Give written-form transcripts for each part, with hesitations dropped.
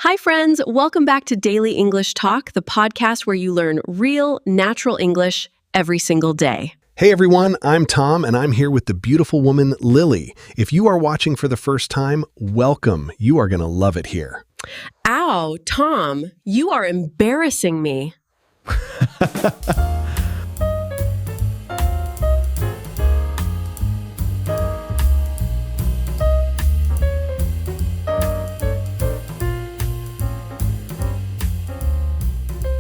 Hi, friends. Welcome back to Daily English Talk, the podcast where you learn real, natural English every single day. Hey everyone, I'm Tom and I'm here with the beautiful woman Lily. If you are watching for the first time, welcome. You are going to love it here. Ow, Tom, you are embarrassing me.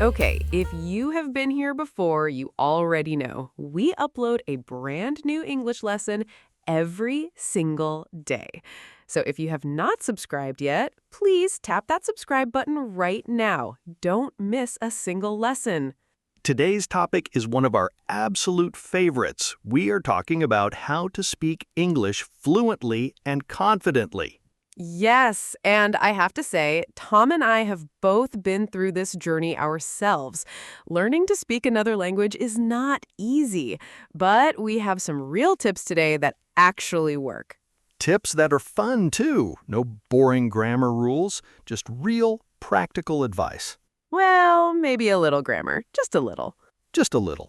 Okay, if you have been here before, you already know we upload a brand new English lesson every single day. So if you have not subscribed yet, please tap that subscribe button right now. Don't miss a single lesson. Today's topic is one of our absolute favorites. We are talking about how to speak English fluently and confidently. Yes, and I have to say, Tom and I have both been through this journey ourselves. Learning to speak another language is not easy, but we have some real tips today that actually work. Tips that are fun, too. No boring grammar rules, just real, practical advice. Well, maybe a little grammar, just a little. Just a little.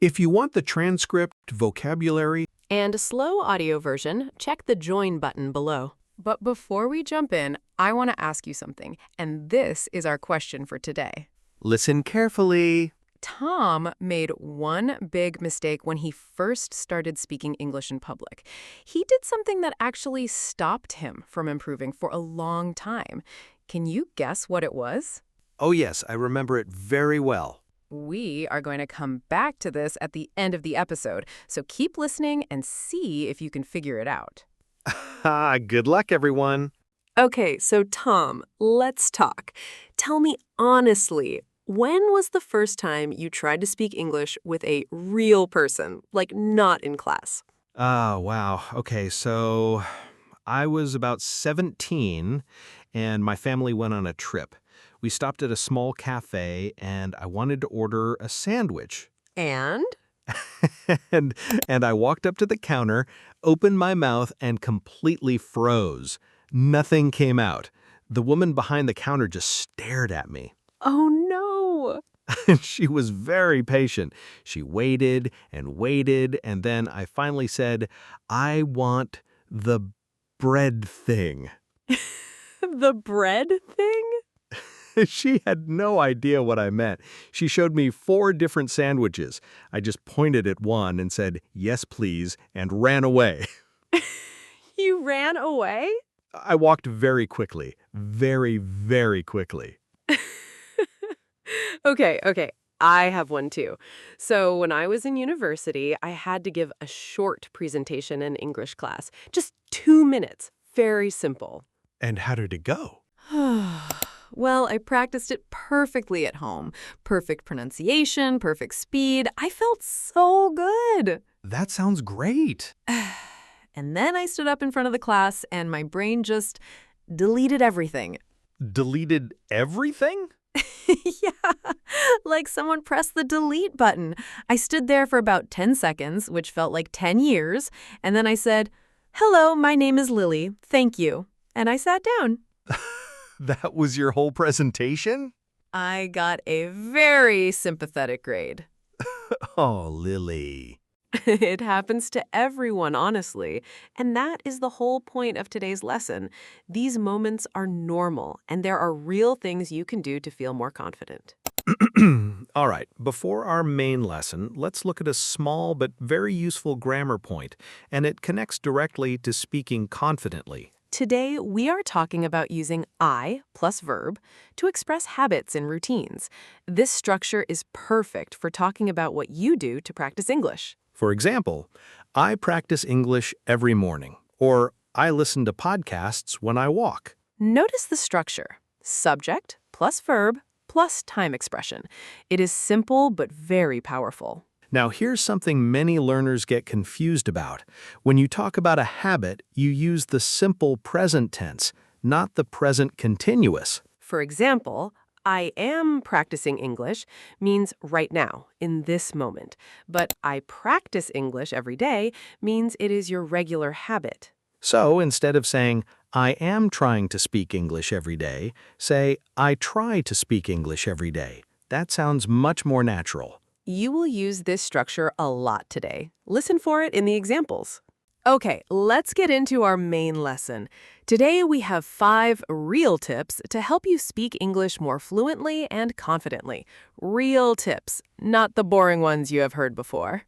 If you want the transcript, vocabulary, And a slow audio version, check the join button below. But before we jump in, I want to ask you something, and this is our question for today. Listen carefully. Tom made one big mistake when he first started speaking English in public. He did something that actually stopped him from improving for a long time. Can you guess what it was? Oh yes, I remember it very well. We are going to come back to this at the end of the episode, so keep listening and see if you can figure it out. Good luck, everyone. Okay, so Tom, let's talk. Tell me honestly, when was the first time you tried to speak English with a real person, like not in class? Oh, wow. Okay, so I was about 17 and my family went on a trip. We stopped at a small cafe and I wanted to order a sandwich. And? and I walked up to the counter, opened my mouth, and completely froze. Nothing came out. The woman behind the counter just stared at me. Oh no! She was very patient. She waited, and then I finally said, "I want the bread thing." The bread thing? She had no idea what I meant. She showed me 4 different sandwiches. I just pointed at one and said, "Yes, please," and ran away. You ran away? I walked very quickly. Very, very quickly. Okay. I have one too. So when I was in university, I had to give a short presentation in English class. Just 2 minutes. Very simple. And how did it go? Well, I practiced it perfectly at home. Perfect pronunciation, perfect speed. I felt so good. That sounds great. And then I stood up in front of the class and my brain just deleted everything. Deleted everything? Yeah, like someone pressed the delete button. I stood there for about 10 seconds, which felt like 10 years, and then I said, "Hello, my name is Lily. Thank you." And I sat down. That was your whole presentation? I got a very sympathetic grade. Oh, Lily. It happens to everyone, honestly. And that is the whole point of today's lesson. These moments are normal, and there are real things you can do to feel more confident. All right, before our main lesson, let's look at a small but very useful grammar point, and it connects directly to speaking confidently. Today, we are talking about using I plus verb to express habits and routines. This structure is perfect for talking about what you do to practice English. For example, I practice English every morning, or I listen to podcasts when I walk. Notice the structure. Subject plus verb plus time expression. It is simple but very powerful. Now, here's something many learners get confused about. When you talk about a habit, you use the simple present tense, not the present continuous. For example, I am practicing English means right now, in this moment. But I practice English every day means it is your regular habit. So instead of saying, I am trying to speak English every day, say, I try to speak English every day. That sounds much more natural. You will use this structure a lot today. Listen for it in the examples. Okay, let's get into our main lesson. Today we have 5 real tips to help you speak English more fluently and confidently. Real tips, not the boring ones you have heard before.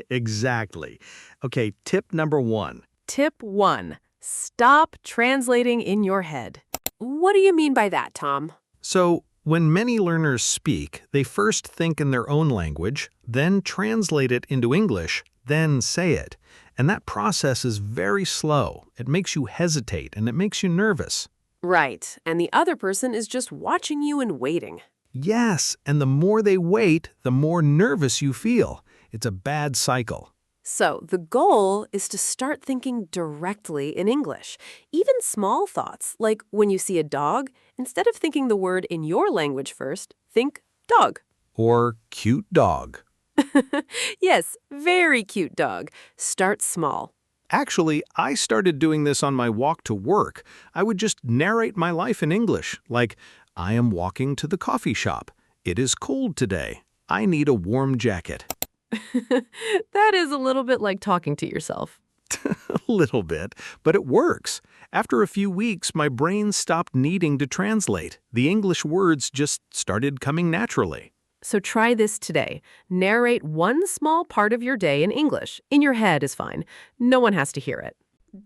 Exactly. Okay, tip number 1. Tip 1. Stop translating in your head. What do you mean by that, Tom? So, when many learners speak, they first think in their own language, then translate it into English, then say it. And that process is very slow. It makes you hesitate and it makes you nervous. Right, and the other person is just watching you and waiting. Yes, and the more they wait, the more nervous you feel. It's a bad cycle. So the goal is to start thinking directly in English. Even small thoughts, like when you see a dog, instead of thinking the word in your language first, think dog. Or cute dog. Yes, very cute dog. Start small. Actually, I started doing this on my walk to work. I would just narrate my life in English, like, I am walking to the coffee shop. It is cold today. I need a warm jacket. That is a little bit like talking to yourself. A little bit, but it works. After a few weeks, my brain stopped needing to translate. The English words just started coming naturally. So try this today. Narrate one small part of your day in English. In your head is fine. No one has to hear it.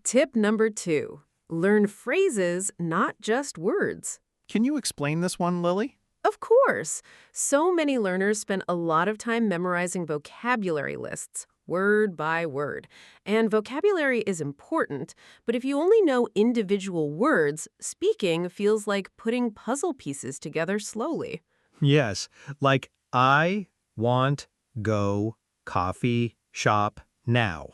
Tip number 2. Learn phrases, not just words. Can you explain this one, Lily? Of course. So many learners spend a lot of time memorizing vocabulary lists, word by word. And vocabulary is important, but if you only know individual words, speaking feels like putting puzzle pieces together slowly. Yes, like I want go coffee shop now.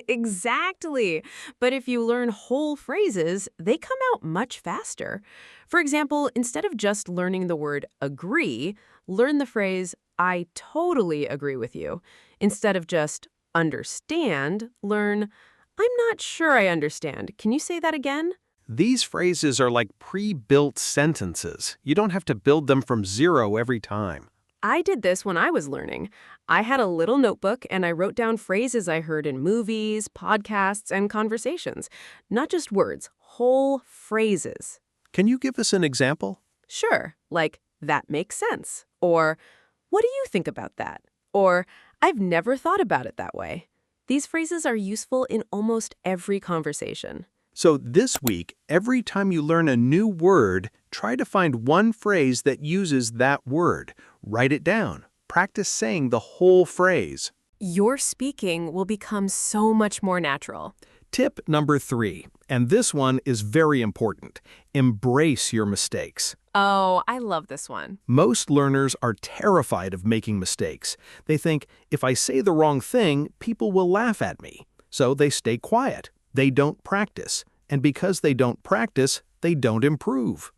Exactly. But if you learn whole phrases, they come out much faster. For example, instead of just learning the word agree, learn the phrase, I totally agree with you. Instead of just understand, learn, I'm not sure I understand. Can you say that again? These phrases are like pre-built sentences. You don't have to build them from zero every time. I did this when I was learning. I had a little notebook and I wrote down phrases I heard in movies, podcasts, and conversations. Not just words, whole phrases. Can you give us an example? Sure, like, that makes sense. Or, what do you think about that? Or, I've never thought about it that way. These phrases are useful in almost every conversation. So this week, every time you learn a new word, try to find one phrase that uses that word. Write it down. Practice saying the whole phrase. Your speaking will become so much more natural. Tip number 3, and this one is very important. Embrace your mistakes. Oh, I love this one. Most learners are terrified of making mistakes. They think, if I say the wrong thing, people will laugh at me. So they stay quiet. They don't practice. And because they don't practice, they don't improve.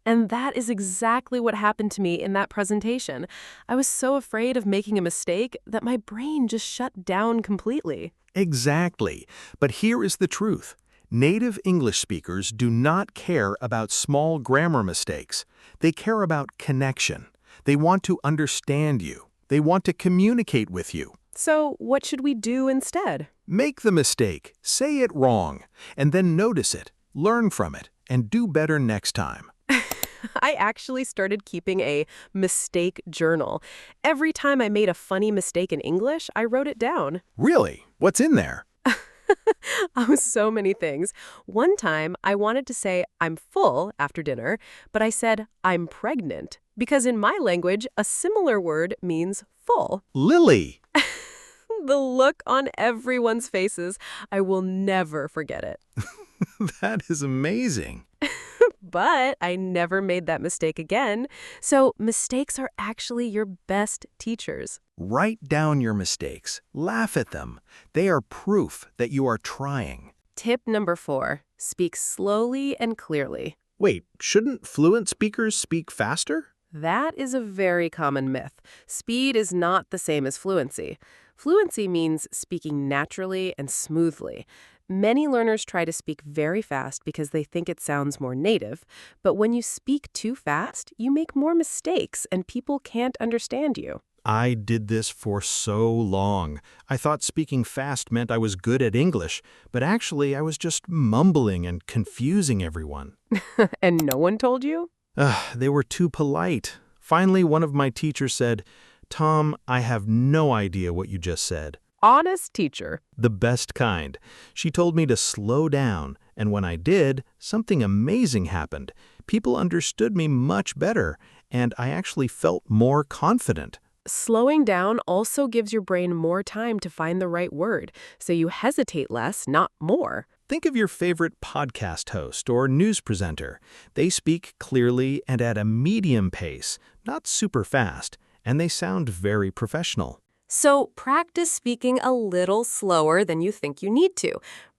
And that is exactly what happened to me in that presentation. I was so afraid of making a mistake that my brain just shut down completely. Exactly. But here is the truth. Native English speakers do not care about small grammar mistakes. They care about connection. They want to understand you. They want to communicate with you. So what should we do instead? Make the mistake, say it wrong, and then notice it, learn from it, and do better next time. I actually started keeping a mistake journal. Every time I made a funny mistake in English, I wrote it down. Really? What's in there? Oh, so many things. One time, I wanted to say I'm full after dinner, but I said I'm pregnant because in my language, a similar word means full. Lily! The look on everyone's faces, I will never forget it. That is amazing. But I never made that mistake again. So mistakes are actually your best teachers. Write down your mistakes. Laugh at them. They are proof that you are trying. Tip number 4, speak slowly and clearly. Wait, shouldn't fluent speakers speak faster? That is a very common myth. Speed is not the same as fluency. Fluency means speaking naturally and smoothly. Many learners try to speak very fast because they think it sounds more native, but when you speak too fast, you make more mistakes and people can't understand you. I did this for so long. I thought speaking fast meant I was good at English, but actually I was just mumbling and confusing everyone. And no one told you? They were too polite. Finally, one of my teachers said, "Tom, I have no idea what you just said." Honest teacher. The best kind. She told me to slow down, and when I did, something amazing happened. People understood me much better, and I actually felt more confident. Slowing down also gives your brain more time to find the right word, so you hesitate less, not more. Think of your favorite podcast host or news presenter. They speak clearly and at a medium pace, not super fast, and they sound very professional. So practice speaking a little slower than you think you need to.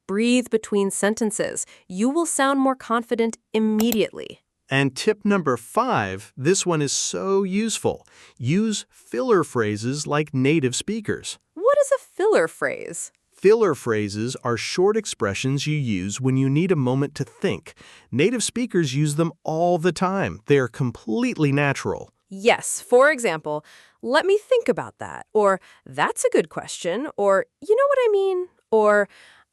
Breathe between sentences. You will sound more confident immediately. And tip number 5, this one is so useful. Use filler phrases like native speakers. What is a filler phrase? Filler phrases are short expressions you use when you need a moment to think. Native speakers use them all the time. They are completely natural. Yes, for example, let me think about that, or that's a good question, or you know what I mean, or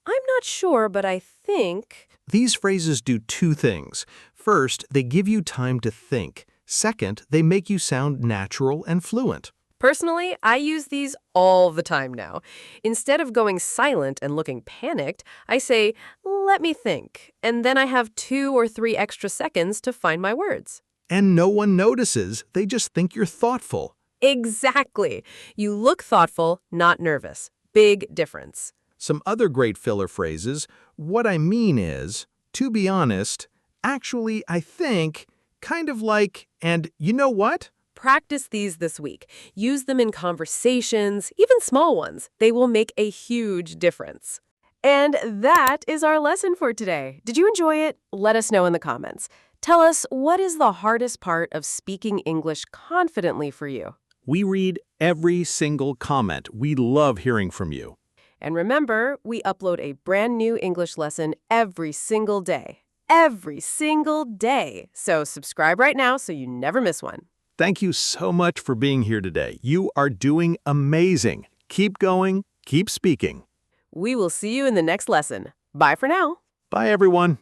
I'm not sure, but I think. These phrases do 2 things. First, they give you time to think. Second, they make you sound natural and fluent. Personally, I use these all the time now. Instead of going silent and looking panicked, I say, let me think, and then I have 2 or 3 extra seconds to find my words. And no one notices. They just think you're thoughtful. Exactly. You look thoughtful, not nervous. Big difference. Some other great filler phrases. What I mean is, to be honest, actually, I think, kind of like, and you know what? Practice these this week. Use them in conversations, even small ones. They will make a huge difference. And that is our lesson for today. Did you enjoy it? Let us know in the comments. Tell us, what is the hardest part of speaking English confidently for you? We read every single comment. We love hearing from you. And remember, we upload a brand new English lesson every single day. Every single day. So subscribe right now so you never miss one. Thank you so much for being here today. You are doing amazing. Keep going, keep speaking. We will see you in the next lesson. Bye for now. Bye, everyone.